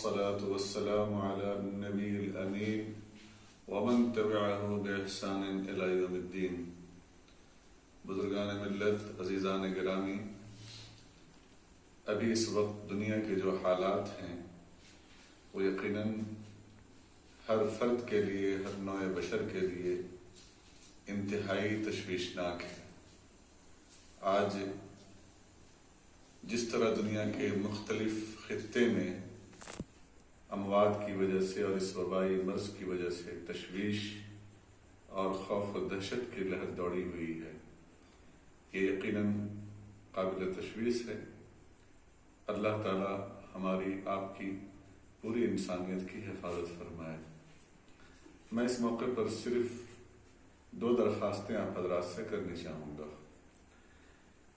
والصلاة والسلام على النبي الأمين ومن تبعه بإحسان إلى يوم الدين۔ بزرگان ملت، عزیزان گرامی، ابھی اس وقت دنیا کے جو حالات ہیں وہ یقیناً ہر فرد کے لیے، ہر نوع بشر کے لیے انتہائی تشویشناک ہے۔ آج جس طرح دنیا کے مختلف خطے میں اموات کی وجہ سے اور اس وبائی مرض کی وجہ سے تشویش اور خوف و دہشت کی لہر دوڑی ہوئی ہے، یہ یقیناً قابل تشویش ہے۔ اللہ تعالی ہماری آپ کی پوری انسانیت کی حفاظت فرمائے۔ میں اس موقع پر صرف 2 درخواستیں آپ حضرات سے کرنی چاہوں گا۔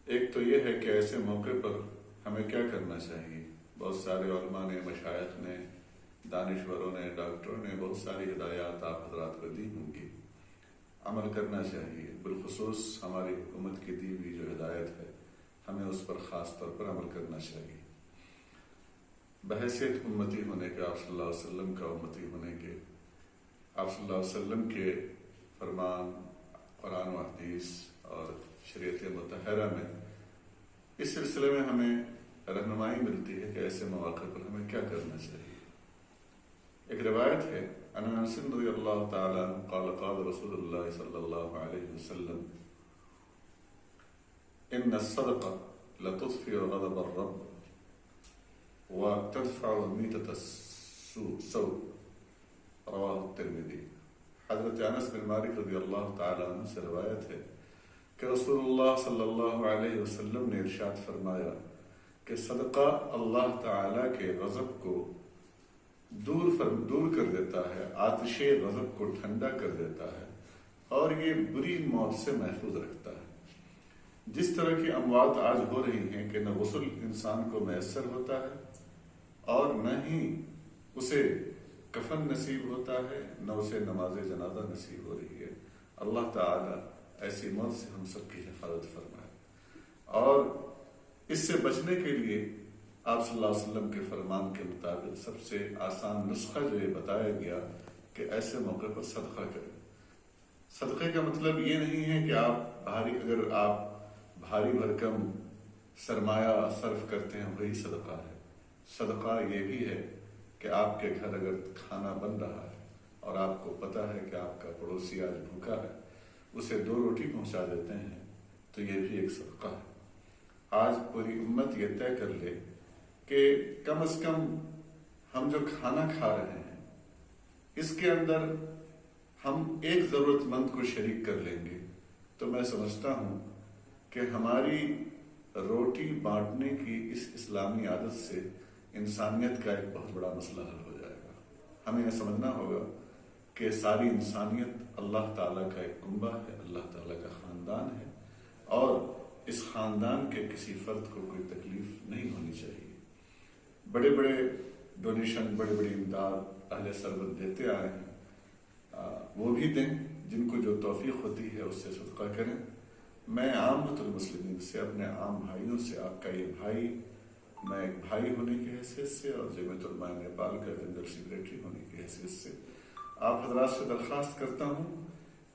ایک تو یہ ہے کہ ایسے موقع پر ہمیں کیا کرنا چاہیے۔ بہت سارے علماء نے، مشائخ نے، دانشوروں نے، ڈاکٹروں نے بہت ساری ہدایات آپ حضرات کو دی ہوں گی، عمل کرنا چاہیے۔ بالخصوص ہماری حکومت کی دی ہوئی جو ہدایت ہے ہمیں اس پر خاص طور پر عمل کرنا چاہیے۔ بحیثیت امتی ہونے کے، آپ صلی اللہ علیہ وسلم کا امتی ہونے کے، آپ صلی اللہ علیہ وسلم کے فرمان قرآن و حدیث اور شریعت مطہرہ میں اس سلسلے میں ہمیں رہنمائی ملتی ہے کہ ایسے مواقع پر ہمیں کیا کرنا چاہیے۔ ایک روایت ہے، عن انس رضی اللہ تعالی عنہ قال قال رسول اللہ صلی اللہ علیہ وسلم ان الصدقہ لتطفئ غضب الرب وتدفع میتۃ السوء، رواہ الترمذی۔ حضرت انس بن مالک رضی اللہ تعالی عنہ سے روایت ہے کہ رسول اللہ صلی اللہ علیہ وسلم نے ارشاد فرمایا کہ صدقہ اللہ تعالیٰ کے غضب کو دور کر دیتا ہے، آتش غضب کو ٹھنڈا کر دیتا ہے اور یہ بری موت سے محفوظ رکھتا ہے۔ جس طرح کی اموات آج ہو رہی ہیں کہ نہ غسل انسان کو میسر ہوتا ہے اور نہ ہی اسے کفن نصیب ہوتا ہے، نہ اسے نماز جنازہ نصیب ہو رہی ہے۔ اللہ تعالیٰ ایسی موت سے ہم سب کی حفاظت فرمائے۔ اور اس سے بچنے کے لیے آپ صلی اللہ علیہ وسلم کے فرمان کے مطابق سب سے آسان نسخہ جو یہ بتایا گیا کہ ایسے موقع پر صدقہ کریں۔ صدقے کا مطلب یہ نہیں ہے کہ اگر آپ بھاری بھرکم سرمایہ صرف کرتے ہیں وہی صدقہ ہے۔ صدقہ یہ بھی ہے کہ آپ کے گھر اگر کھانا بن رہا ہے اور آپ کو پتہ ہے کہ آپ کا پڑوسی آج بھوکا ہے، اسے 2 روٹی پہنچا دیتے ہیں تو یہ بھی ایک صدقہ ہے۔ آج پوری امت یہ طے کر لے کہ کم از کم ہم جو کھانا کھا رہے ہیں اس کے اندر ہم ایک ضرورت مند کو شریک کر لیں گے تو میں سمجھتا ہوں کہ ہماری روٹی بانٹنے کی اس اسلامی عادت سے انسانیت کا ایک بہت بڑا مسئلہ حل ہو جائے گا۔ ہمیں یہ سمجھنا ہوگا کہ ساری انسانیت اللہ تعالیٰ کا ایک کنبہ ہے، اللہ تعالیٰ کا خاندان ہے اور اس خاندان کے کسی فرد کو کوئی تکلیف نہیں ہونی چاہیے۔ بڑے بڑے ڈونیشن، بڑی بڑی امداد اہل ثروت دیتے آئے ہیں، وہ بھی دیں، جن کو جو توفیق ہوتی ہے اس سے صدقہ کریں۔ میں عامۃ المسلمین سے، اپنے عام بھائیوں سے، آپ کا یہ بھائی، میں ایک بھائی ہونے کی حیثیت سے اور جمعیت علماء نیپال کا جنرل سیکریٹری ہونے کی حیثیت سے آپ حضرات سے درخواست کرتا ہوں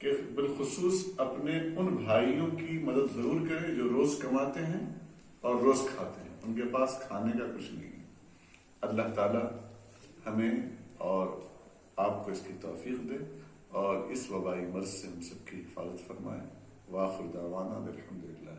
کہ بالخصوص اپنے ان بھائیوں کی مدد ضرور کریں جو روز کماتے ہیں اور روز کھاتے ہیں، ان کے پاس کھانے کا کچھ نہیں ہے۔ اللہ تعالی ہمیں اور آپ کو اس کی توفیق دے اور اس وبائی مرض سے ہم سب کی حفاظت فرمائے۔ وآخر دعوانا الحمدللہ۔